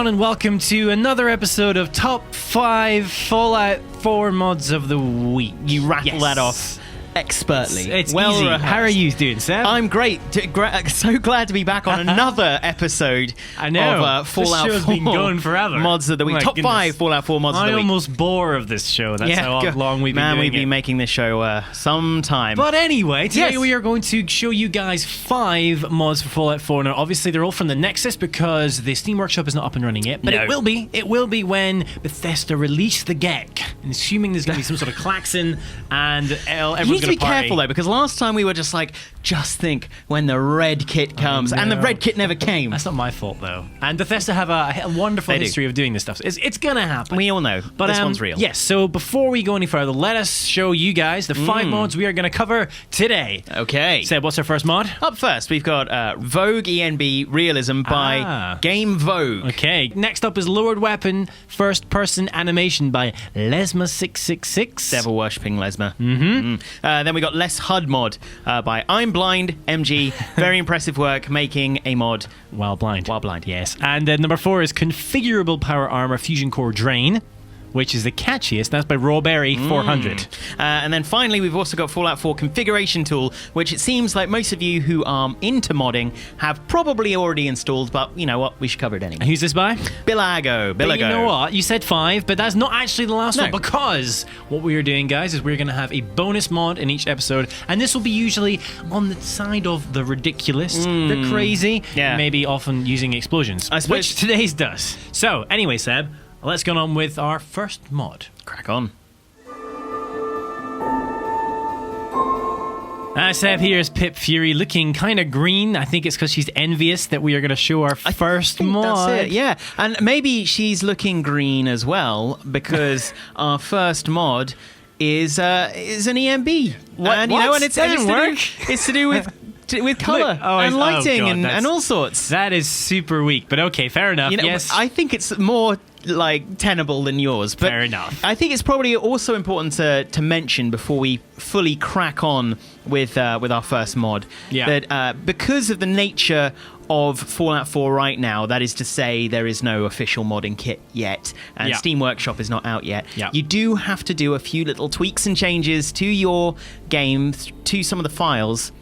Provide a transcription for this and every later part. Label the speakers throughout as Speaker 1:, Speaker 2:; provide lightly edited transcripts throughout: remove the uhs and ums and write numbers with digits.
Speaker 1: everyone, and welcome to another episode of Top 5 Fallout 4 Mods of the Week.
Speaker 2: You rattle that off expertly.
Speaker 1: It's
Speaker 2: well
Speaker 1: easy.
Speaker 2: rehearsed.
Speaker 1: How are you doing, Seb?
Speaker 2: I'm great. So glad to be back on another episode
Speaker 1: I know.
Speaker 2: of Fallout
Speaker 1: this show's
Speaker 2: 4
Speaker 1: been going forever.
Speaker 2: Mods of the Week.
Speaker 1: My
Speaker 2: Top
Speaker 1: goodness.
Speaker 2: 5 Fallout 4 Mods of the Week.
Speaker 1: I almost bore of this show. That's how long we've been doing
Speaker 2: we've been making this show some time.
Speaker 1: But anyway, today
Speaker 2: Yes.
Speaker 1: we are going to show you guys 5 mods for Fallout 4. Now, obviously, they're all from the Nexus because the Steam Workshop is not up and running yet. But
Speaker 2: No.
Speaker 1: it will be. It will be when Bethesda release the GEC. And assuming there's going to be some sort of klaxon and everyone's
Speaker 2: you need to
Speaker 1: going
Speaker 2: be careful though, because last time we were just like, just think when the red kit comes, and the red kit never came.
Speaker 1: That's not my fault though. And Bethesda have a wonderful history of doing this stuff. It's gonna happen.
Speaker 2: We all know, but this one's real.
Speaker 1: Yes. So before we go any further, let us show you guys the 5 mods we are going to cover today.
Speaker 2: Okay.
Speaker 1: Seb, what's our first mod?
Speaker 2: Up first, we've got Vogue ENB Realism by GameVogue.
Speaker 1: Okay. Next up is Lowered Weapon First-Person Animation by Lesma666.
Speaker 2: Devil worshipping Lesma. Then we got Less HUD mod by ImBlindMG. Very impressive work making a mod
Speaker 1: While blind.
Speaker 2: Yes.
Speaker 1: And then number 4 is Configurable Power Armor Fusion Core Drain, which is the catchiest. That's by Rawberry 400.
Speaker 2: And then finally, we've also got Fallout 4 Configuration Tool, which it seems like most of you who are into modding have probably already installed, but you know what? We should cover it anyway.
Speaker 1: Who's this by?
Speaker 2: Bilago.
Speaker 1: But you know what? You said 5, but that's not actually the last
Speaker 2: No.
Speaker 1: one, because what we are doing, guys, is we're going to have a bonus mod in each episode, and this will be usually on the side of the ridiculous, the crazy, maybe often using explosions,
Speaker 2: I suppose-
Speaker 1: which today's does. So, anyway, Seb, let's go on with our first mod.
Speaker 2: Crack on.
Speaker 1: Seb here is Pip Fury, looking kind of green. I think it's because she's envious that we are going to show our first mod.
Speaker 2: That's it, yeah. And maybe she's looking green as well, because our first mod is an ENB. And, you know, and it's to do with color and lighting and all sorts.
Speaker 1: That is super weak, but okay, fair enough.
Speaker 2: You know,
Speaker 1: yes.
Speaker 2: I think it's more like tenable than yours, but
Speaker 1: Fair enough.
Speaker 2: I think it's probably also important to mention before we fully crack on with our first mod that because of the nature of Fallout 4 right now, that is to say there is no official modding kit yet, and Steam Workshop is not out yet, you do have to do a few little tweaks and changes to your game, to some of the files,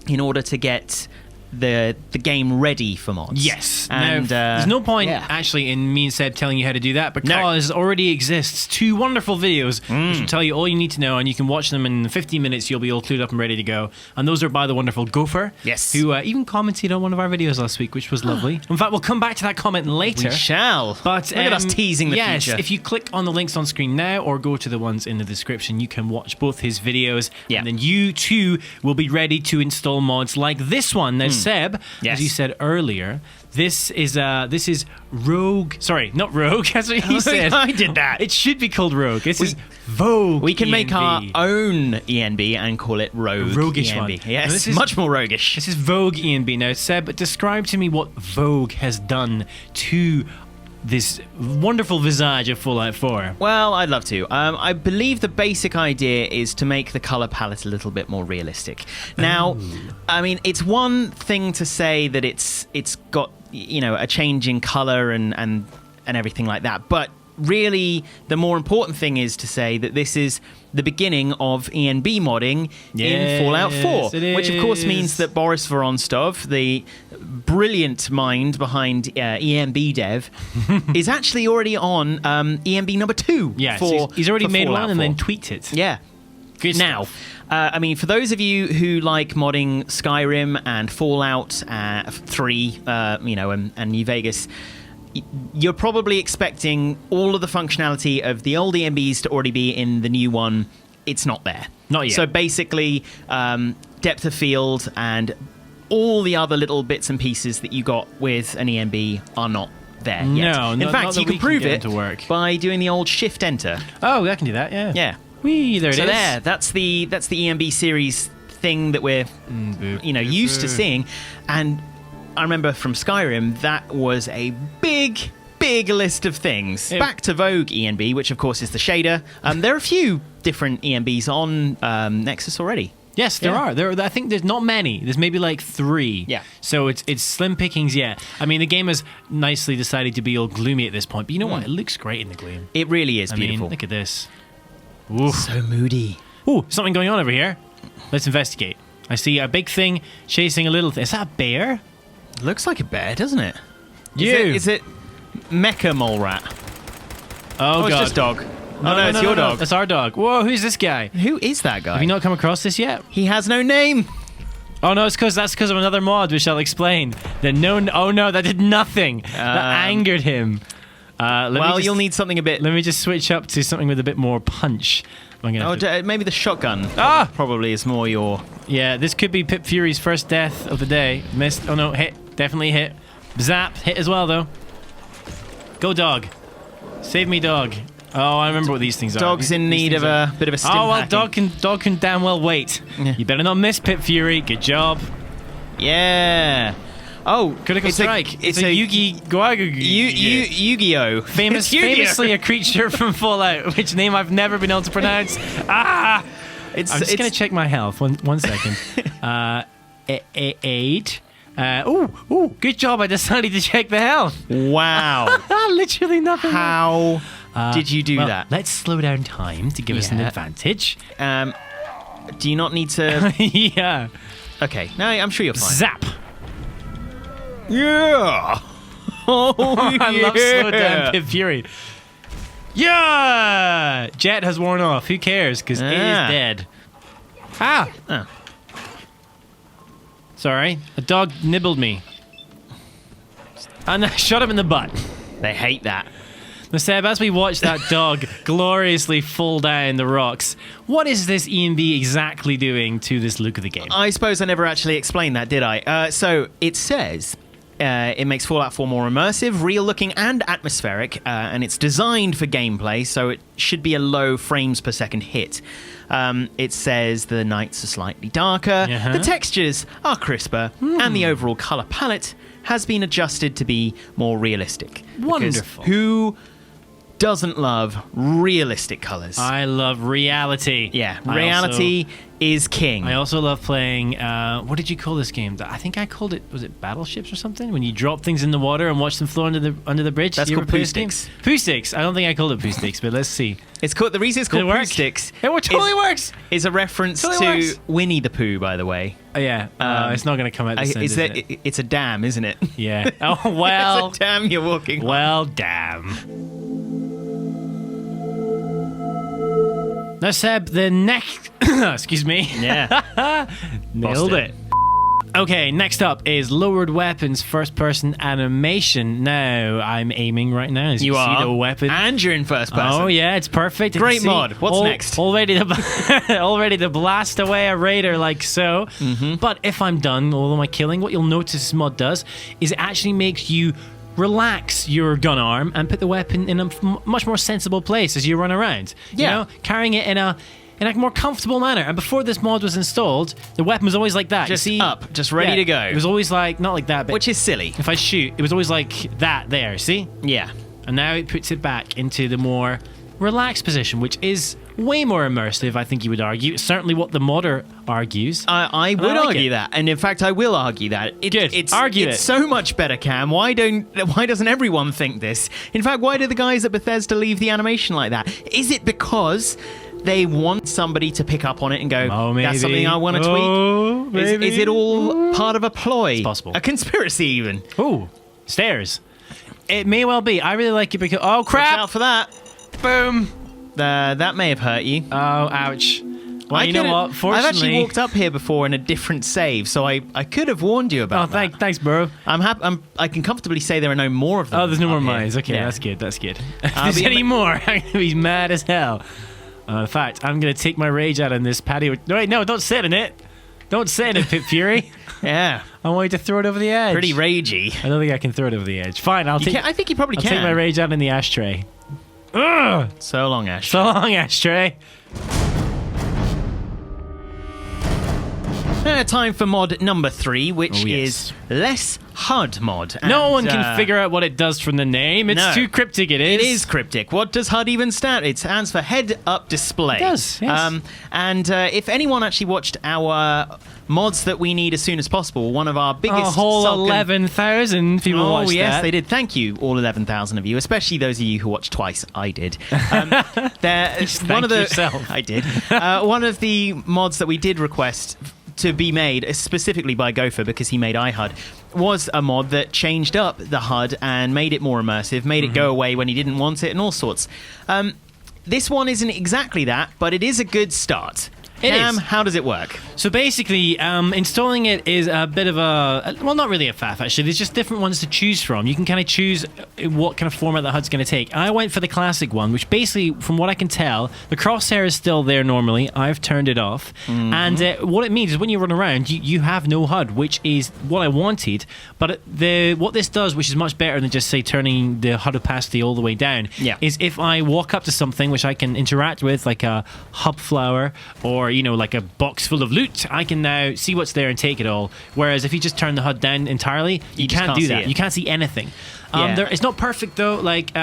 Speaker 2: in order to get the game ready for mods.
Speaker 1: Yes.
Speaker 2: And
Speaker 1: now, there's no point actually in me and Seb telling you how to do that, because already exists 2 wonderful videos which will tell you all you need to know, and you can watch them in 15 minutes. You'll be all clued up and ready to go. And those are by the wonderful Gopher, who even commented on one of our videos last week, which was lovely. In fact, we'll come back to that comment later.
Speaker 2: We shall.
Speaker 1: But
Speaker 2: look at us teasing the future.
Speaker 1: If you click on the links on screen now or go to the ones in the description, you can watch both his videos, and then you too will be ready to install mods like this one. Now, Seb, as you said earlier, this is Rogue. Sorry, not Rogue. That's what he said.
Speaker 2: I did that.
Speaker 1: It should be called Rogue. This is Vogue.
Speaker 2: We can make
Speaker 1: ENB.
Speaker 2: our own ENB and call it Rogue.
Speaker 1: Roguish
Speaker 2: ENB.
Speaker 1: one.
Speaker 2: Yes,
Speaker 1: this is
Speaker 2: much more roguish.
Speaker 1: This is Vogue ENB. Now, Seb, describe to me what Vogue has done to this wonderful visage of Fallout 4.
Speaker 2: Well, I'd love to. I believe the basic idea is to make the color palette a little bit more realistic. Now, I mean, it's one thing to say that it's got, you know, a change in color and everything like that, but really the more important thing is to say that this is the beginning of ENB modding in Fallout 4, which of course means that Boris Vorontsov, the brilliant mind behind ENB dev, is actually already on ENB number 2.
Speaker 1: Yes, he's already made one and then tweaked it.
Speaker 2: Yeah.
Speaker 1: Good
Speaker 2: now, I mean, for those of you who like modding Skyrim and Fallout 3, you know, and New Vegas, you're probably expecting all of the functionality of the old ENBs to already be in the new one. It's not there.
Speaker 1: Not yet.
Speaker 2: So basically, depth of field and all the other little bits and pieces that you got with an ENB are not there yet.
Speaker 1: No,
Speaker 2: in fact, you can prove it by doing the old Shift-Enter.
Speaker 1: Oh, I can do that, yeah.
Speaker 2: Yeah.
Speaker 1: Whee, there it is.
Speaker 2: So there, that's the ENB series thing that we're used to seeing. And I remember from Skyrim, that was a big list of things. Back to Vogue ENB, which of course is the shader. There are a few different ENBs on Nexus already.
Speaker 1: Yes, there are. I think there's not many. There's maybe like 3.
Speaker 2: Yeah.
Speaker 1: So it's slim pickings. Yeah. I mean, the game has nicely decided to be all gloomy at this point. But you know what? It looks great in the gloom.
Speaker 2: It really is beautiful.
Speaker 1: I mean, look at this. Ooh.
Speaker 2: So moody.
Speaker 1: Ooh, something going on over here. Let's investigate. I see a big thing chasing a little thing. Is that a bear?
Speaker 2: Looks like a bear, doesn't it?
Speaker 1: Is
Speaker 2: it Mecha Mole Rat?
Speaker 1: Oh, God.
Speaker 2: It's just dog. No, it's your dog.
Speaker 1: That's our dog. Whoa, who's this guy?
Speaker 2: Who is that guy?
Speaker 1: Have you not come across this yet?
Speaker 2: He has no name.
Speaker 1: Oh no, that's because of another mod, which I'll explain. Oh no, that did nothing. That angered him.
Speaker 2: You'll need something a bit.
Speaker 1: Let me just switch up to something with a bit more punch.
Speaker 2: Maybe the shotgun. Probably is more your.
Speaker 1: Yeah, this could be Pip Fury's first death of the day. Missed. Oh no, hit. Definitely hit. Zap. Hit as well though. Go dog. Save me dog. Oh, I remember what these things are.
Speaker 2: Dog's in need of a bit of a stim hacking.
Speaker 1: Dog can damn well wait. Yeah. You better not miss Pip Fury. Good job.
Speaker 2: Yeah. Oh,
Speaker 1: critical strike. It's a
Speaker 2: Yu-Gi-Oh.
Speaker 1: Famously a creature from Fallout, which name I've never been able to pronounce. I'm just going to check my health. One second. 8. Good job. I decided to check the health.
Speaker 2: Wow.
Speaker 1: Literally nothing.
Speaker 2: How did you do that?
Speaker 1: Let's slow down time to give us an advantage.
Speaker 2: Do you not need to...
Speaker 1: Yeah.
Speaker 2: Okay. No, I'm sure you're fine.
Speaker 1: Zap.
Speaker 2: Yeah.
Speaker 1: I love slow down Pip Fury. Yeah. Jet has worn off. Who cares? Because it is dead. Sorry. A dog nibbled me. And I shot him in the butt.
Speaker 2: They hate that.
Speaker 1: Now, Seb, as we watch that dog gloriously fall down the rocks, what is this ENB exactly doing to this look of the game?
Speaker 2: I suppose I never actually explained that, did I? So it says it makes Fallout 4 more immersive, real-looking, and atmospheric, and it's designed for gameplay, so it should be a low frames per second hit. It says the nights are slightly darker, the textures are crisper, and the overall color palette has been adjusted to be more realistic.
Speaker 1: Wonderful.
Speaker 2: Who doesn't love realistic colors?
Speaker 1: I love reality.
Speaker 2: Yeah, reality is king.
Speaker 1: I also love playing, what did you call this game? I think I called it, was it Battleships or something? When you drop things in the water and watch them flow under the bridge?
Speaker 2: That's called Poo Sticks.
Speaker 1: Poo Sticks. I don't think I called it Poo Sticks, but let's see.
Speaker 2: It's called, the reason it's called Poo Sticks.
Speaker 1: It totally works.
Speaker 2: Is a reference to Winnie the Pooh, by the way.
Speaker 1: Oh, yeah. It's not going to come out this end, is it?
Speaker 2: It's a dam, isn't it?
Speaker 1: Yeah. Oh, well.
Speaker 2: It's a dam you're walking on.
Speaker 1: Well, damn. Now, Seb, the next... Excuse me.
Speaker 2: Yeah.
Speaker 1: Nailed it. Okay, next up is lowered weapons first-person animation. Now, I'm aiming right now. As you see the weapon.
Speaker 2: And you're in first person.
Speaker 1: Oh, yeah, it's perfect.
Speaker 2: Great mod. What's next?
Speaker 1: All ready to blast away a raider like so. But if I'm done all of my killing, what you'll notice this mod does is it actually makes you relax your gun arm and put the weapon in a much more sensible place as you run around. You know, carrying it in a more comfortable manner. And before this mod was installed, the weapon was always like that.
Speaker 2: Just up, just ready to go.
Speaker 1: It was always like, not like that, but
Speaker 2: which is silly.
Speaker 1: If I shoot, it was always like that there, see?
Speaker 2: Yeah.
Speaker 1: And now it puts it back into the more relaxed position, which is way more immersive, I think you would argue. It's certainly what the modder argues.
Speaker 2: I would argue that, and in fact, I will argue that. It's so much better, Cam. Why doesn't everyone think this? In fact, why do the guys at Bethesda leave the animation like that? Is it because they want somebody to pick up on it and go, that's something I want to tweak? Is it all part of a ploy?
Speaker 1: It's possible.
Speaker 2: A conspiracy, even.
Speaker 1: Ooh, stairs. It may well be. I really like it because... Oh, crap!
Speaker 2: Watch out for that.
Speaker 1: Boom.
Speaker 2: That may have hurt you.
Speaker 1: Oh, ouch. Well, you know what? Fortunately...
Speaker 2: I've actually walked up here before in a different save, so I could have warned you about that.
Speaker 1: Thanks, bro.
Speaker 2: I can comfortably say there are no more of them.
Speaker 1: Oh, there's no more mines. Okay, that's good. If there's any more, I'm going to be mad as hell. In fact, I'm going to take my rage out on this patio. No, wait, no, don't sit in it. Don't sit in it, Pip Fury.
Speaker 2: Yeah.
Speaker 1: I want you to throw it over the edge.
Speaker 2: Pretty ragey.
Speaker 1: I don't think I can throw it over the edge. Fine, I
Speaker 2: think you probably can.
Speaker 1: I'll take my rage out in the ashtray. Ugh!
Speaker 2: So long, Ash.
Speaker 1: So long, ashtray.
Speaker 2: Time for mod number 3, which is less HUD mod.
Speaker 1: No one can figure out what it does from the name. It's too cryptic, it is.
Speaker 2: It is cryptic. What does HUD even stand? It stands for Head-Up Display.
Speaker 1: It does, yes.
Speaker 2: And if anyone actually watched our mods that we need as soon as possible, one of our biggest...
Speaker 1: A whole 11,000 people watched that.
Speaker 2: Oh, yes, they did. Thank you, all 11,000 of you, especially those of you who watched twice. I did.
Speaker 1: Thank yourself.
Speaker 2: I did. One of the mods that we did request to be made, specifically by Gopher, because he made iHUD, was a mod that changed up the HUD and made it more immersive, made it go away when he didn't want it, and all sorts. This one isn't exactly that, but it is a good start. Cam, how does it work?
Speaker 1: So basically, installing it is a bit of well, not really a faff, actually. There's just different ones to choose from. You can kind of choose what kind of format the HUD's going to take. I went for the classic one, which basically, from what I can tell, the crosshair is still there normally. I've turned it off. And what it means is when you run around, you have no HUD, which is what I wanted. But what this does, which is much better than just, say, turning the HUD opacity all the way down, is if I walk up to something which I can interact with, like a hub flower or like a box full of loot, I can now see what's there and take it all. Whereas if you just turn the HUD down entirely, you can't do that. You can't see anything. It's not perfect though. Like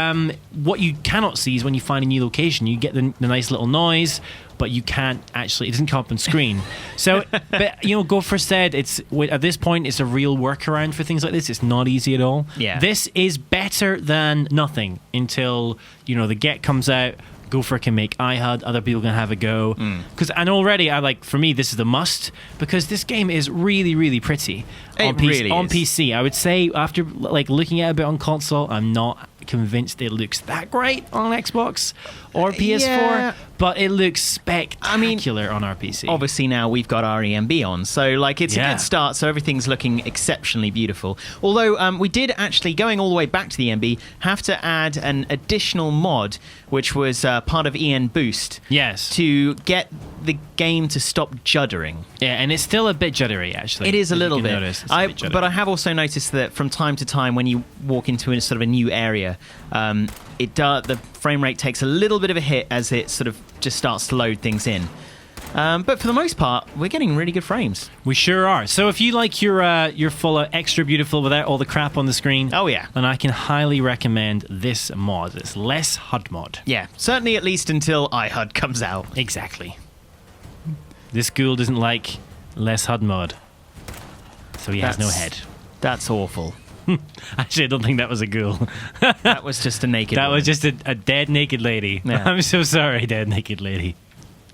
Speaker 1: what you cannot see is when you find a new location, you get the nice little noise, but you can't actually. It doesn't come up on screen. So, but Gopher said at this point it's a real workaround for things like this. It's not easy at all.
Speaker 2: Yeah.
Speaker 1: This is better than nothing until the Get comes out. Gopher can make iHUD, other people can have a go. And already, for me, this is a must, because this game is really, really pretty on PC. I would say, after looking at it a bit on console, I'm not convinced it looks that great on Xbox or PS4, but it looks spectacular on our PC.
Speaker 2: Obviously now we've got our ENB on, so it's a good start, so everything's looking exceptionally beautiful. Although we did actually, going all the way back to the ENB, have to add an additional mod, which was part of EN Boost.
Speaker 1: Yes.
Speaker 2: To get the game to stop juddering.
Speaker 1: Yeah, and it's still a bit juddery, actually.
Speaker 2: It is a little bit.
Speaker 1: But
Speaker 2: I have also noticed that from time to time when you walk into a sort of a new area, the frame rate takes a little bit of a hit as it sort of just starts to load things in. But for the most part, we're getting really good frames.
Speaker 1: We sure are. So if you like your full extra beautiful without all the crap on the screen, then I can highly recommend this mod. It's less HUD mod.
Speaker 2: Yeah, certainly at least until iHUD comes out.
Speaker 1: Exactly. This ghoul doesn't like less HUD mod, so he has no head.
Speaker 2: That's awful.
Speaker 1: Actually, I don't think that was a ghoul.
Speaker 2: That was just a naked woman.
Speaker 1: Was just a dead naked lady. Yeah. I'm so sorry, dead naked lady.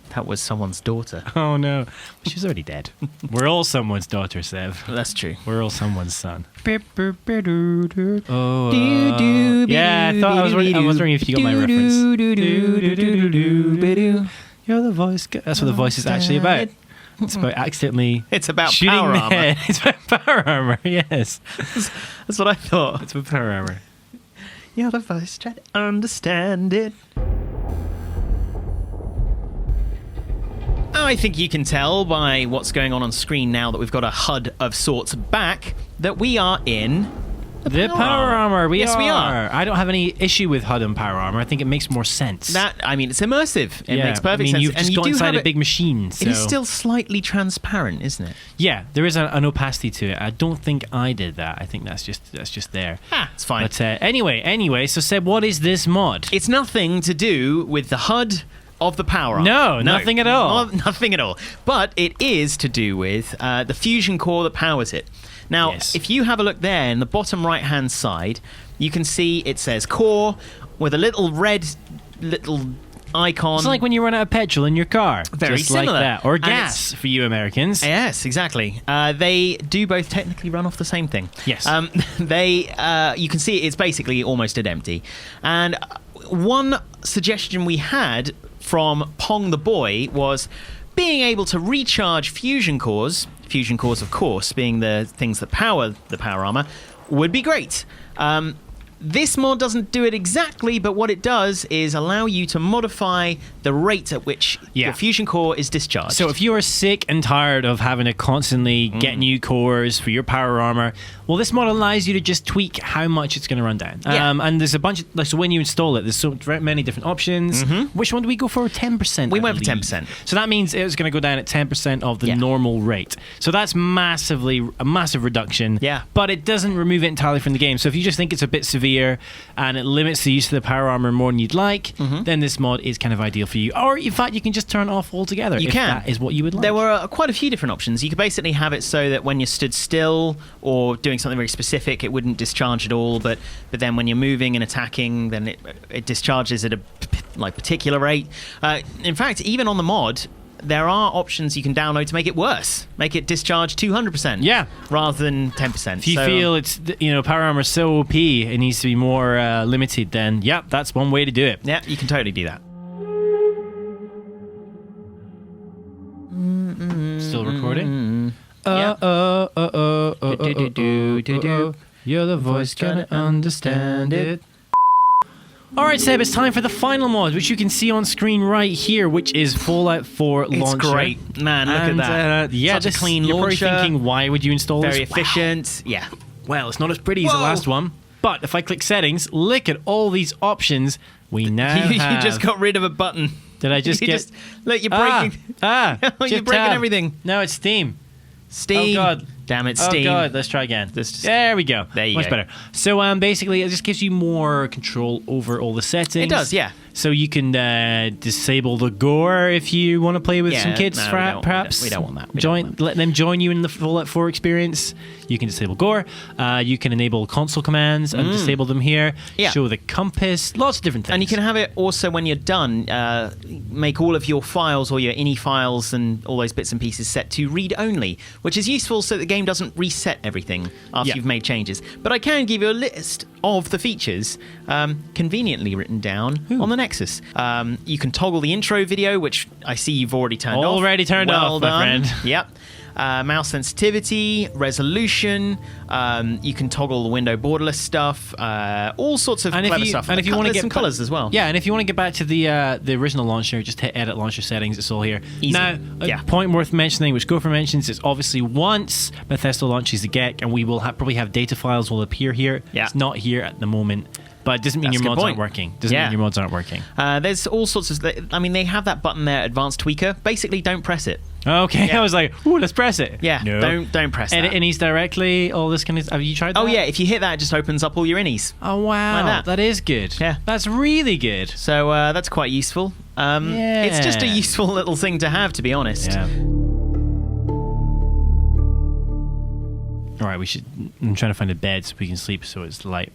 Speaker 2: That was someone's daughter.
Speaker 1: Oh, no. She's already dead. We're all someone's daughter, Sev.
Speaker 2: That's true.
Speaker 1: We're all someone's son. Oh,
Speaker 2: yeah,
Speaker 1: I was wondering if you got my reference. You're the voice. That's what the voice is actually about. It's about accidentally.
Speaker 2: It's about power armor.
Speaker 1: It's about power armor. Yes,
Speaker 2: that's what I thought.
Speaker 1: It's about power armor.
Speaker 2: You're the voice. Try to understand it. I think you can tell by what's going on screen now that we've got a HUD of sorts back that we are in
Speaker 1: the power armor.
Speaker 2: Yes, we are.
Speaker 1: I don't have any issue with HUD and power armor. I think it makes more sense.
Speaker 2: It's immersive. It makes perfect sense.
Speaker 1: You've just got inside a big machine. So.
Speaker 2: It is still slightly transparent, isn't it?
Speaker 1: Yeah, there is an opacity to it. I don't think I did that. I think that's just there.
Speaker 2: It's fine.
Speaker 1: But anyway, so Seb, what is this mod?
Speaker 2: It's nothing to do with the HUD of the power armor.
Speaker 1: No, nothing at all.
Speaker 2: Nothing at all. But it is to do with the fusion core that powers it. Now, if you have a look there in the bottom right-hand side, you can see it says core with a little red icon.
Speaker 1: It's like when you run out of petrol in your car.
Speaker 2: Very
Speaker 1: just
Speaker 2: similar.
Speaker 1: Like that. Or gas for you Americans.
Speaker 2: Yes, exactly. They do both technically run off the same thing.
Speaker 1: Yes.
Speaker 2: You can see it's basically almost dead empty. And one suggestion we had from Pong the Boy was being able to recharge fusion cores, of course, being the things that power the power armor, would be great. This mod doesn't do it exactly, but what it does is allow you to modify the rate at which your fusion core is discharged.
Speaker 1: So if you are sick and tired of having to constantly get new cores for your power armor, well, this mod allows you to just tweak how much it's going to run down. And there's a bunch of, so when you install it, there's so many different options. Which one do we go for? 10%.
Speaker 2: We went for 10%.
Speaker 1: So that means it's going to go down at 10% of the normal rate. So that's a massive reduction.
Speaker 2: Yeah.
Speaker 1: But it doesn't remove it entirely from the game. So if you just think it's a bit severe and it limits the use of the power armor more than you'd like, then this mod is kind of ideal for you. Or in fact, you can just turn it off altogether if that is what you would like.
Speaker 2: There were quite a few different options. You could basically have it so that when you stood still or doing something very specific, it wouldn't discharge at all. But then when you're moving and attacking, then it discharges at a particular rate. In fact, even on the mod, there are options you can download to make it worse. Make it discharge 200%.
Speaker 1: Yeah.
Speaker 2: Rather than 10%.
Speaker 1: If you feel it's, power armor is so OP, it needs to be more limited, then that's one way to do it.
Speaker 2: Yeah, you can totally do that.
Speaker 1: Still recording? You're the voice, gonna understand it. Alright, Seb, it's time for the final mod, which you can see on screen right here, which is Fallout 4 Launcher.
Speaker 2: It's great. Man, look at that. Such a clean
Speaker 1: you're
Speaker 2: launcher.
Speaker 1: You're probably thinking, why would you install this?
Speaker 2: Very efficient.
Speaker 1: Wow. Yeah. Well, it's not as pretty as the last one, but if I click settings, look at all these options we now have.
Speaker 2: You just got rid of a button.
Speaker 1: Did I just get...
Speaker 2: Look, you're breaking... you're breaking everything.
Speaker 1: No, it's Steam.
Speaker 2: Steam.
Speaker 1: Oh, God.
Speaker 2: Damn it, Steam.
Speaker 1: Oh, God. Let's try again. There we go.
Speaker 2: There you
Speaker 1: go. Much better. So, basically, it just gives you more control over all the settings.
Speaker 2: It does, yeah.
Speaker 1: So you can disable the gore if you want to play with some kids, perhaps.
Speaker 2: We don't want that.
Speaker 1: Let them join you in the Fallout 4 experience. You can disable gore. You can enable console commands and disable them here. Yeah. Show the compass. Lots of different things.
Speaker 2: And you can have it also when you're done. Make all of your files or your INI files and all those bits and pieces set to read only, which is useful so the game doesn't reset everything after you've made changes. But I can give you a list of the features conveniently written down on the Nexus. You can toggle the intro video, which I see you've already turned off.
Speaker 1: Already turned off, my friend.
Speaker 2: Yep. Mouse sensitivity, resolution. You can toggle the window borderless stuff. All sorts of clever stuff.
Speaker 1: And if you want to get
Speaker 2: some colors as well.
Speaker 1: Yeah, and if you want to get back to the original launcher, just hit edit launcher settings. It's all here.
Speaker 2: Easy.
Speaker 1: Now, a point worth mentioning, which Gopher mentions, is obviously once Bethesda launches the GEC, and we will probably have data files will appear here. Yeah. It's not here at the moment. But it doesn't mean your mods aren't working. There's all sorts of...
Speaker 2: I mean, they have that button there, Advanced Tweaker. Basically, don't press it.
Speaker 1: Okay, yeah. I was like, ooh, let's press it.
Speaker 2: Yeah, no. don't press that.
Speaker 1: Edit inis directly, all this kind of... Have you tried that?
Speaker 2: Oh, yeah, if you hit that, it just opens up all your inis.
Speaker 1: Oh, wow.
Speaker 2: Like
Speaker 1: that is good.
Speaker 2: Yeah.
Speaker 1: That's really good.
Speaker 2: So that's quite useful. It's just a useful little thing to have, to be honest.
Speaker 1: Yeah. All right, I'm trying to find a bed so we can sleep so it's light.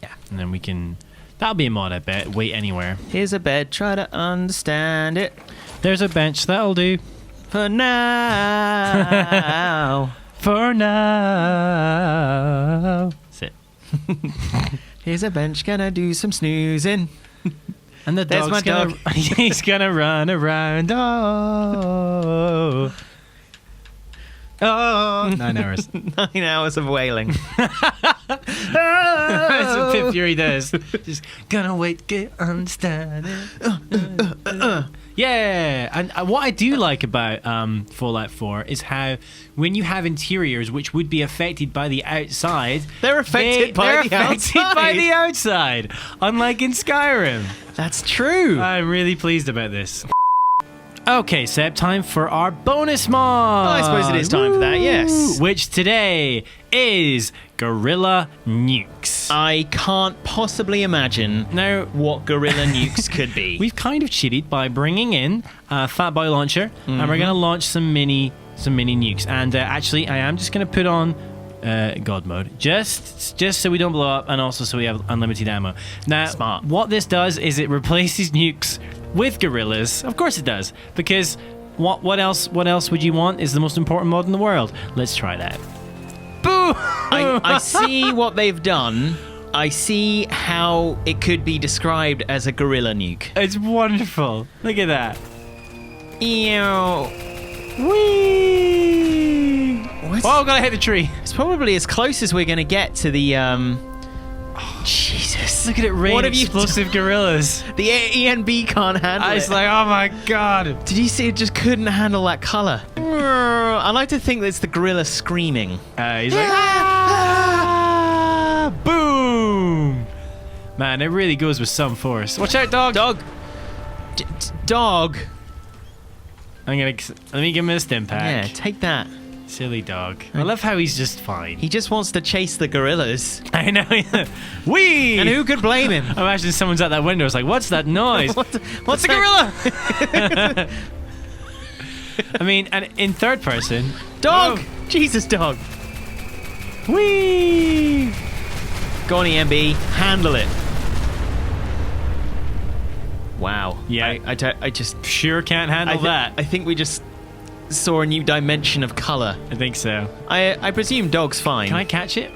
Speaker 2: Yeah.
Speaker 1: And then we can... That'll be a mod, I bet. Wait anywhere.
Speaker 2: Here's a bed. Try to understand it.
Speaker 1: There's a bench. That'll do.
Speaker 2: For now.
Speaker 1: For now. That's it.
Speaker 2: Here's a bench. Gonna do some snoozing.
Speaker 1: And the dog's gonna... He's gonna run around. Oh, 9 hours.
Speaker 2: 9 hours of wailing.
Speaker 1: That's what Pip Fury does. Just gonna wait, get understand it. Yeah, and what I do like about Fallout 4 is how when you have interiors which would be affected by the outside,
Speaker 2: they're affected by the
Speaker 1: outside, unlike in Skyrim.
Speaker 2: That's true.
Speaker 1: I'm really pleased about this. Okay, Seb, time for our bonus mod.
Speaker 2: I suppose it is time for that, yes.
Speaker 1: Which today is Gorilla Nukes.
Speaker 2: I can't possibly imagine now what Gorilla Nukes could be.
Speaker 1: We've kind of cheated by bringing in a Fat Boy launcher, and we're going to launch some mini nukes. And actually, I am just going to put on God mode, just so we don't blow up, and also so we have unlimited ammo. Now,
Speaker 2: smart.
Speaker 1: What this does is it replaces nukes with gorillas. Of course it does, because what else would you want is the most important mod in the world. Let's try that. Boo!
Speaker 2: I see what they've done. I see how it could be described as a gorilla nuke.
Speaker 1: It's wonderful. Look at that.
Speaker 2: Ew.
Speaker 1: Whee! Oh, gotta hit the tree.
Speaker 2: It's probably as close as we're gonna get to the Jesus.
Speaker 1: Look at it rain
Speaker 2: What have you
Speaker 1: explosive gorillas.
Speaker 2: The ENB can't handle
Speaker 1: It's
Speaker 2: it.
Speaker 1: like, oh my god.
Speaker 2: Did you see it just couldn't handle that color? I like to think that it's the gorilla screaming.
Speaker 1: He's like, ah! Boom. Man, it really goes with some force. Watch out, dog.
Speaker 2: Dog. Dog.
Speaker 1: Let me give him a stim pack.
Speaker 2: Yeah, take that.
Speaker 1: Silly dog. I love how he's just fine.
Speaker 2: He just wants to chase the gorillas.
Speaker 1: I know. Wee!
Speaker 2: And who could blame him?
Speaker 1: I imagine someone's at that window. It's like, what's that noise?
Speaker 2: What's
Speaker 1: a gorilla? I mean, and in third person.
Speaker 2: Dog!
Speaker 1: Oh.
Speaker 2: Jesus, dog.
Speaker 1: Wee!
Speaker 2: Go on, ENB. Handle it. Wow.
Speaker 1: Yeah.
Speaker 2: I just...
Speaker 1: Sure can't handle that.
Speaker 2: I think we just saw a new dimension of color.
Speaker 1: I think so.
Speaker 2: I presume dog's fine.
Speaker 1: Can I catch it?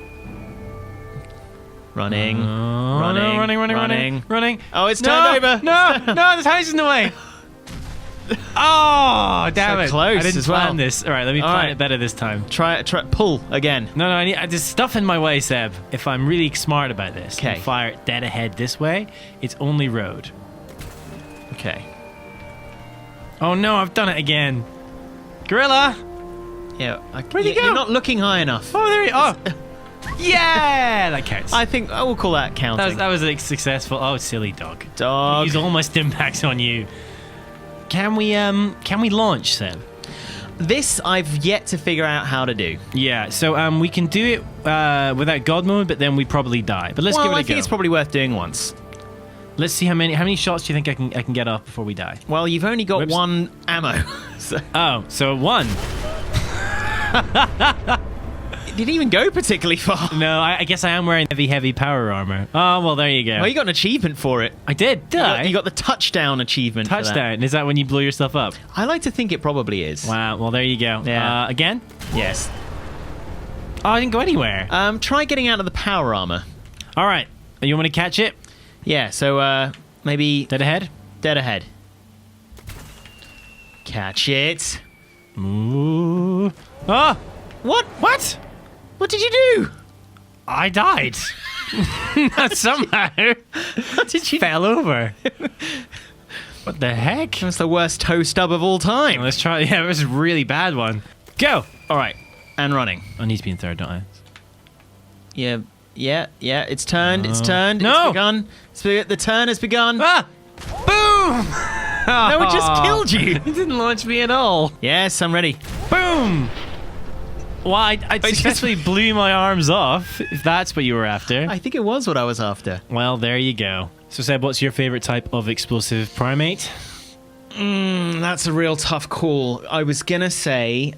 Speaker 2: Running.
Speaker 1: Running.
Speaker 2: Oh, it's turned over.
Speaker 1: No, there's houses in the way. Oh, damn it.
Speaker 2: Close
Speaker 1: I didn't
Speaker 2: as well.
Speaker 1: plan this. All right, let me plan it better this time.
Speaker 2: Try, pull again.
Speaker 1: No, there's stuff in my way, Seb. If I'm really smart about this,
Speaker 2: Okay.
Speaker 1: and fire it dead ahead this way, it's only road.
Speaker 2: Okay.
Speaker 1: Oh no, I've done it again. Gorilla!
Speaker 2: Yeah.
Speaker 1: Where'd he go?
Speaker 2: You're not looking high enough.
Speaker 1: Oh, there he Oh! Yeah! That counts.
Speaker 2: I think I will call that counting.
Speaker 1: That was a successful. Oh, silly dog.
Speaker 2: Dog.
Speaker 1: Use all my stim packs on you. Can we launch, Seb?
Speaker 2: This I've yet to figure out how to do.
Speaker 1: Yeah, so we can do it without God mode, but then we'd probably die. But let's give it a go.
Speaker 2: I think it's probably worth doing once.
Speaker 1: Let's see how many shots do you think I can get off before we die?
Speaker 2: Well, you've only got
Speaker 1: Whoops.
Speaker 2: one ammo. So.
Speaker 1: Oh, so one.
Speaker 2: It didn't even go particularly far.
Speaker 1: No, I guess I am wearing heavy power armor. Oh, well, there you go.
Speaker 2: Well, you got an achievement for it.
Speaker 1: I did I?
Speaker 2: You got the touchdown achievement. For that.
Speaker 1: Touchdown. Is that when you blow yourself up?
Speaker 2: I like to think it probably is.
Speaker 1: Wow, well, there you go.
Speaker 2: Yeah.
Speaker 1: Again?
Speaker 2: Yes.
Speaker 1: Oh, I didn't go anywhere.
Speaker 2: Try getting out of the power armor.
Speaker 1: All right. You want me to catch it?
Speaker 2: Yeah, so maybe...
Speaker 1: Dead ahead?
Speaker 2: Dead ahead. Catch it.
Speaker 1: Ooh. Oh!
Speaker 2: What?
Speaker 1: What?
Speaker 2: What did you do?
Speaker 1: I died. Somehow.
Speaker 2: What did you...
Speaker 1: Fell over. What the heck?
Speaker 2: That's the worst toe stub of all time.
Speaker 1: Let's try. Yeah, it was a really bad one. Go.
Speaker 2: All right. And running.
Speaker 1: I need to be in third, don't I?
Speaker 2: Yeah. It's turned. It's turned.
Speaker 1: No.
Speaker 2: It's begun. The turn has begun.
Speaker 1: Ah! Boom!
Speaker 2: No, it just killed you.
Speaker 1: It didn't launch me at all.
Speaker 2: Yes, I'm ready.
Speaker 1: Boom! Well, I successfully blew my arms off, if that's what you were after.
Speaker 2: I think it was what I was after.
Speaker 1: Well, there you go. So, Seb, what's your favorite type of explosive primate?
Speaker 2: That's a real tough call. I was gonna say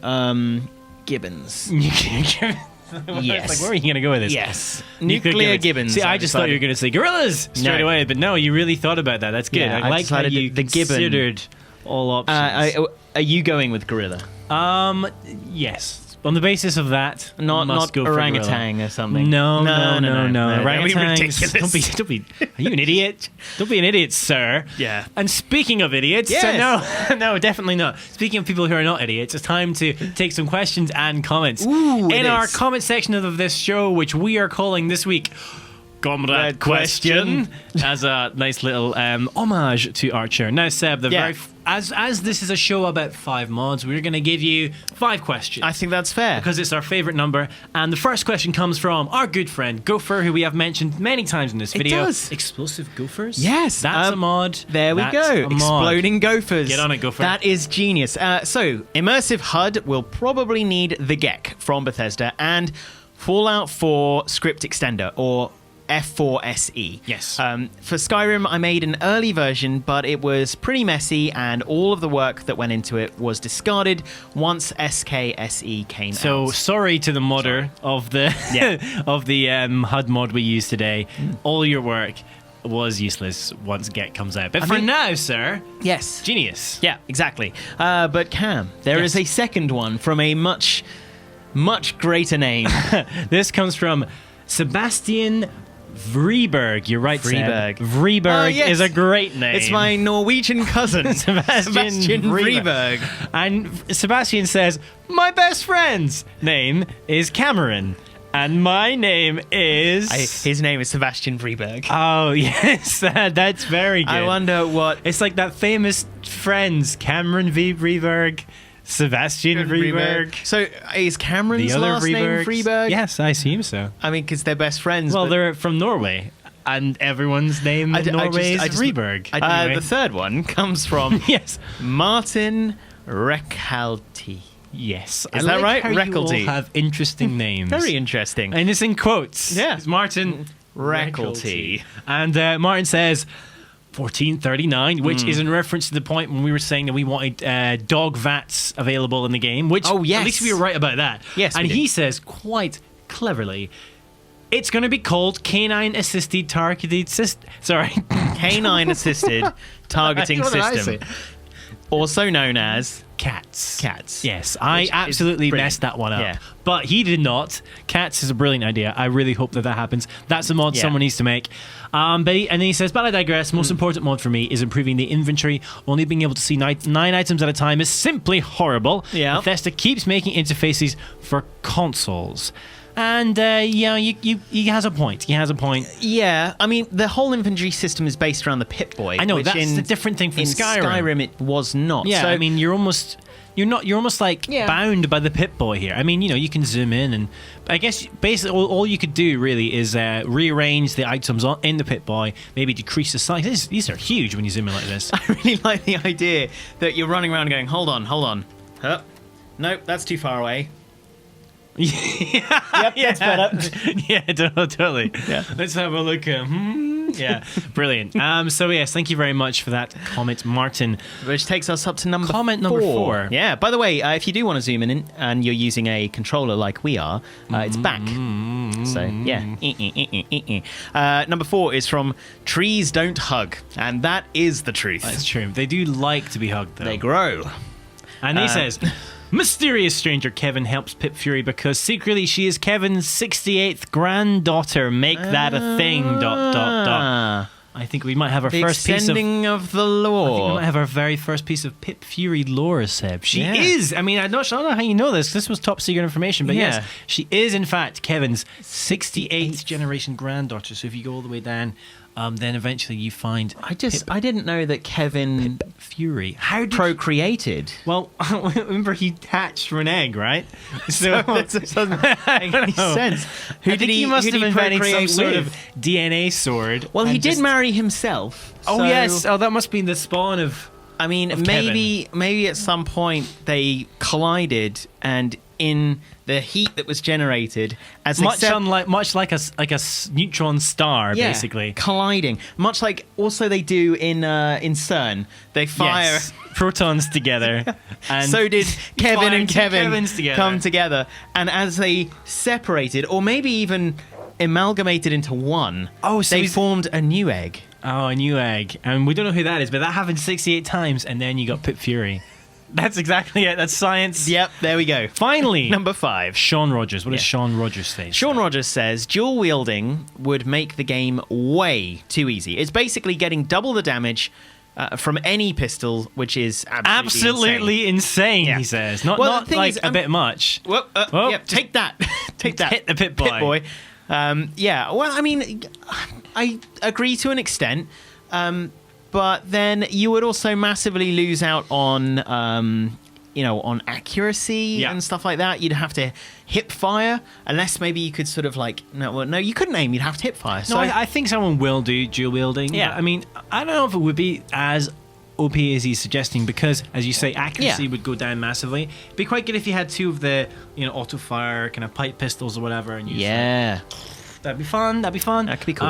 Speaker 2: gibbons. Yes.
Speaker 1: Like, where are you going to go with this?
Speaker 2: Yes. Nuclear gibbons.
Speaker 1: See, I just thought you were going to say gorillas straight away, but no, you really thought about that. That's good.
Speaker 2: Yeah,
Speaker 1: I like how you
Speaker 2: the
Speaker 1: considered all options.
Speaker 2: Are you going with gorilla?
Speaker 1: Yes. On the basis of that,
Speaker 2: Not
Speaker 1: go
Speaker 2: orangutan or something.
Speaker 1: No.
Speaker 2: Orangutans.
Speaker 1: Don't be. Are you an idiot? Don't be an idiot, sir.
Speaker 2: Yeah.
Speaker 1: And speaking of idiots,
Speaker 2: Yes.
Speaker 1: no, definitely not. Speaking of people who are not idiots, it's time to take some questions and comments.
Speaker 2: Ooh,
Speaker 1: in our comment section of this show, which we are calling this week Comrade Question, as a nice little homage to Archer. Now, Seb, as this is a show about 5 mods, we're going to give you 5 questions.
Speaker 2: I think that's fair.
Speaker 1: Because it's our favourite number. And the first question comes from our good friend Gopher, who we have mentioned many times in this video.
Speaker 2: It does.
Speaker 1: Explosive gophers?
Speaker 2: Yes.
Speaker 1: That's a mod.
Speaker 2: There we go. Exploding gophers.
Speaker 1: Get on it, Gopher.
Speaker 2: That is genius. So, immersive HUD will probably need the GEC from Bethesda and Fallout 4 script extender, or F4SE.
Speaker 1: Yes.
Speaker 2: For Skyrim, I made an early version, but it was pretty messy, and all of the work that went into it was discarded once SKSE came out.
Speaker 1: So sorry to the modder of the of the HUD mod we use today. All your work was useless once Get comes out. But for now, sir,
Speaker 2: yes,
Speaker 1: genius.
Speaker 2: Yeah, exactly. But Cam, there is a second one from a much greater name.
Speaker 1: This comes from Sebastian Vreeberg. You're right,
Speaker 2: Vreeberg.
Speaker 1: Seb. Vreeberg is a great name.
Speaker 2: It's my Norwegian cousin, Sebastian Vreeberg.
Speaker 1: And Sebastian says, my best friend's name is Cameron. And my name is...
Speaker 2: His name is Sebastian Freeberg.
Speaker 1: Oh, yes. That's very good.
Speaker 2: I wonder what...
Speaker 1: It's like that famous Friends, Cameron V. Freeberg, Sebastian Freeberg.
Speaker 2: So is Cameron's last name Freeberg?
Speaker 1: Yes, I assume so.
Speaker 2: I mean, because they're best friends.
Speaker 1: Well,
Speaker 2: but
Speaker 1: they're from Norway. And everyone's name in Norway is Freeberg.
Speaker 2: The third one comes from
Speaker 1: yes,
Speaker 2: Martin Recalty.
Speaker 1: Yes.
Speaker 2: Is that right?
Speaker 1: How you all
Speaker 2: Recalty.
Speaker 1: have interesting names.
Speaker 2: Very interesting.
Speaker 1: And it's in quotes.
Speaker 2: Yeah.
Speaker 1: It's Martin
Speaker 2: Recalty.
Speaker 1: And Martin says 1439, which is in reference to the point when we were saying that we wanted dog vats available in the game, which
Speaker 2: Oh, yes.
Speaker 1: at least we were right about that.
Speaker 2: Yes,
Speaker 1: and
Speaker 2: we
Speaker 1: he
Speaker 2: did.
Speaker 1: says quite cleverly, it's going to be called canine assisted targeted system. Sorry.
Speaker 2: Canine assisted targeting
Speaker 1: What did I
Speaker 2: system.
Speaker 1: say?
Speaker 2: Also known as
Speaker 1: Cats.
Speaker 2: Cats.
Speaker 1: Yes, I
Speaker 2: Which is
Speaker 1: absolutely
Speaker 2: brilliant.
Speaker 1: messed that one up.
Speaker 2: Yeah.
Speaker 1: But he did not. Cats is a brilliant idea. I really hope that happens. That's a mod
Speaker 2: Yeah.
Speaker 1: someone needs to make. And then he says, but I digress. Most important mod for me is improving the inventory. Only being able to see 9 items at a time is simply horrible.
Speaker 2: Yeah.
Speaker 1: Bethesda keeps making interfaces for consoles. And yeah, he has a point. He has a point.
Speaker 2: Yeah, I mean, the whole inventory system is based around the Pip-Boy.
Speaker 1: I know,
Speaker 2: which
Speaker 1: that's the different thing from
Speaker 2: in
Speaker 1: Skyrim.
Speaker 2: Skyrim, it was not.
Speaker 1: Yeah,
Speaker 2: So,
Speaker 1: I mean, you're almost like
Speaker 2: Yeah.
Speaker 1: bound by the Pip-Boy here. I mean, you can zoom in, and I guess basically all you could do really is rearrange the items in the Pip-Boy, maybe decrease the size. These are huge when you zoom in like this.
Speaker 2: I really like the idea that you're running around going, hold on. Huh? Nope, that's too far away.
Speaker 1: Yep,
Speaker 2: that's better.
Speaker 1: Yeah, totally.
Speaker 2: Yeah.
Speaker 1: Let's have a look. Yeah, brilliant. So yes, thank you very much for that comment, Martin.
Speaker 2: Which takes us up to number
Speaker 1: Number 4.
Speaker 2: Yeah, by the way, if you do want to zoom in and you're using a controller like we are, it's back. So, yeah. Number 4 is from Trees Don't Hug, and that is the truth.
Speaker 1: That's true. They do like to be hugged, though.
Speaker 2: They grow.
Speaker 1: And he says, mysterious stranger Kevin helps Pip Fury because secretly she is Kevin's 68th granddaughter. Make that a thing, ... I think we might have our
Speaker 2: The
Speaker 1: first piece of...
Speaker 2: extending of the
Speaker 1: I think we
Speaker 2: lore.
Speaker 1: might have our very first piece of Pip Fury lore, Seb. She
Speaker 2: Yeah.
Speaker 1: is. I mean, I don't know how you know this. This was top secret information, but
Speaker 2: Yeah.
Speaker 1: yes, she is in fact Kevin's 68th generation granddaughter. So if you go all the way down, then eventually you find
Speaker 2: I didn't know that Kevin
Speaker 1: Pip Fury. How did
Speaker 2: procreated.
Speaker 1: Well, remember he hatched from an egg, right? So
Speaker 2: That doesn't make any sense.
Speaker 1: I think he must have invented some
Speaker 2: procreate
Speaker 1: sort
Speaker 2: with?
Speaker 1: of DNA sword.
Speaker 2: Well, he
Speaker 1: and
Speaker 2: did
Speaker 1: just-
Speaker 2: marry himself.
Speaker 1: Oh
Speaker 2: so-
Speaker 1: yes. Oh, that must be the spawn of.
Speaker 2: I mean,
Speaker 1: of
Speaker 2: maybe at some point they collided, and in the heat that was generated, as
Speaker 1: Much like a neutron star, basically.
Speaker 2: colliding. Much like also they do in CERN, they fire.
Speaker 1: Yes. Protons together. And
Speaker 2: So did Kevin
Speaker 1: fire
Speaker 2: and
Speaker 1: two
Speaker 2: Kevin
Speaker 1: Kevins together.
Speaker 2: come together, and as they separated, or maybe even amalgamated into one,
Speaker 1: Oh, so
Speaker 2: they
Speaker 1: he's-
Speaker 2: formed a new egg.
Speaker 1: Oh, a new egg. And we don't know who that is, but that happened 68 times, and then you got Pip Fury. That's exactly it. That's science.
Speaker 2: Yep, there we go.
Speaker 1: Finally,
Speaker 2: Number 5.
Speaker 1: Sean Rogers. What does
Speaker 2: Yeah.
Speaker 1: Sean Rogers say?
Speaker 2: Sean Rogers says dual wielding would make the game way too easy. It's basically getting double the damage from any pistol, which is
Speaker 1: Absolutely insane,
Speaker 2: Yeah.
Speaker 1: he says. Not,
Speaker 2: Well,
Speaker 1: not
Speaker 2: the thing
Speaker 1: like
Speaker 2: is,
Speaker 1: a bit much.
Speaker 2: Whoop,
Speaker 1: Whoop,
Speaker 2: yep, take that. Take that.
Speaker 1: hit the Pip-Boy.
Speaker 2: Pip-Boy. Yeah, well, I mean, I agree to an extent, but then you would also massively lose out on, on accuracy
Speaker 1: Yeah.
Speaker 2: and stuff like that. You'd have to hip fire, unless maybe you could sort of no, you couldn't aim. You'd have to hip fire.
Speaker 1: No, I think someone will do dual wielding.
Speaker 2: Yeah.
Speaker 1: But, I mean, I don't know if it would be as OP as he's suggesting because, as you say, accuracy
Speaker 2: Yeah.
Speaker 1: would go down massively. It'd be quite good if you had 2 of the, auto fire kind of pipe pistols or whatever, and you
Speaker 2: yeah.
Speaker 1: that'd be fun. That'd be fun.
Speaker 2: That could be cool.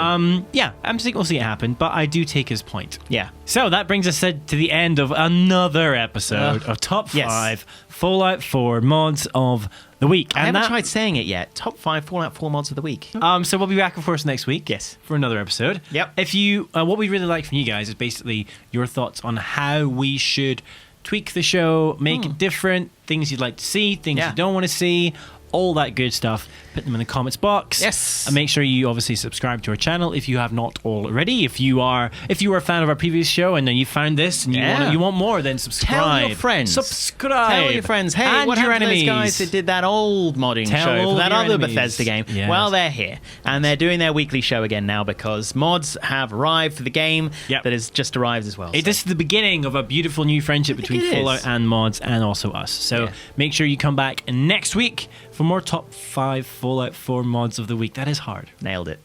Speaker 1: Yeah, I'm thinking we'll see it happen, but I do take his point.
Speaker 2: Yeah.
Speaker 1: So that brings us to the end of another episode of Top 5
Speaker 2: yes.
Speaker 1: Fallout 4 mods of the week.
Speaker 2: I haven't tried saying it yet. Top 5 Fallout 4 mods of the week.
Speaker 1: So we'll be back, of course, next week.
Speaker 2: Yes.
Speaker 1: For another episode.
Speaker 2: Yep.
Speaker 1: If you, what we really like from you guys is basically your thoughts on how we should tweak the show, make it different, things you'd like to see, things
Speaker 2: Yeah.
Speaker 1: you don't want to see, all that good stuff. Put them in the comments box.
Speaker 2: Yes.
Speaker 1: And make sure you obviously subscribe to our channel if you have not already. If you were a fan of our previous show and then you found this and you want more, then subscribe.
Speaker 2: Tell your friends.
Speaker 1: Subscribe.
Speaker 2: Tell your friends. Hey,
Speaker 1: and
Speaker 2: what
Speaker 1: your
Speaker 2: happened to
Speaker 1: enemies.
Speaker 2: those guys that did that old modding show for that other
Speaker 1: enemies.
Speaker 2: Bethesda game?
Speaker 1: Yes.
Speaker 2: Well, they're here. And they're doing their weekly show again now because mods have arrived for the game that has just arrived as well.
Speaker 1: This is the beginning of a beautiful new friendship between Fallout and mods and also us. So make sure you come back next week for more top 5 Fallout 4 mods of the week. That is hard.
Speaker 2: Nailed it.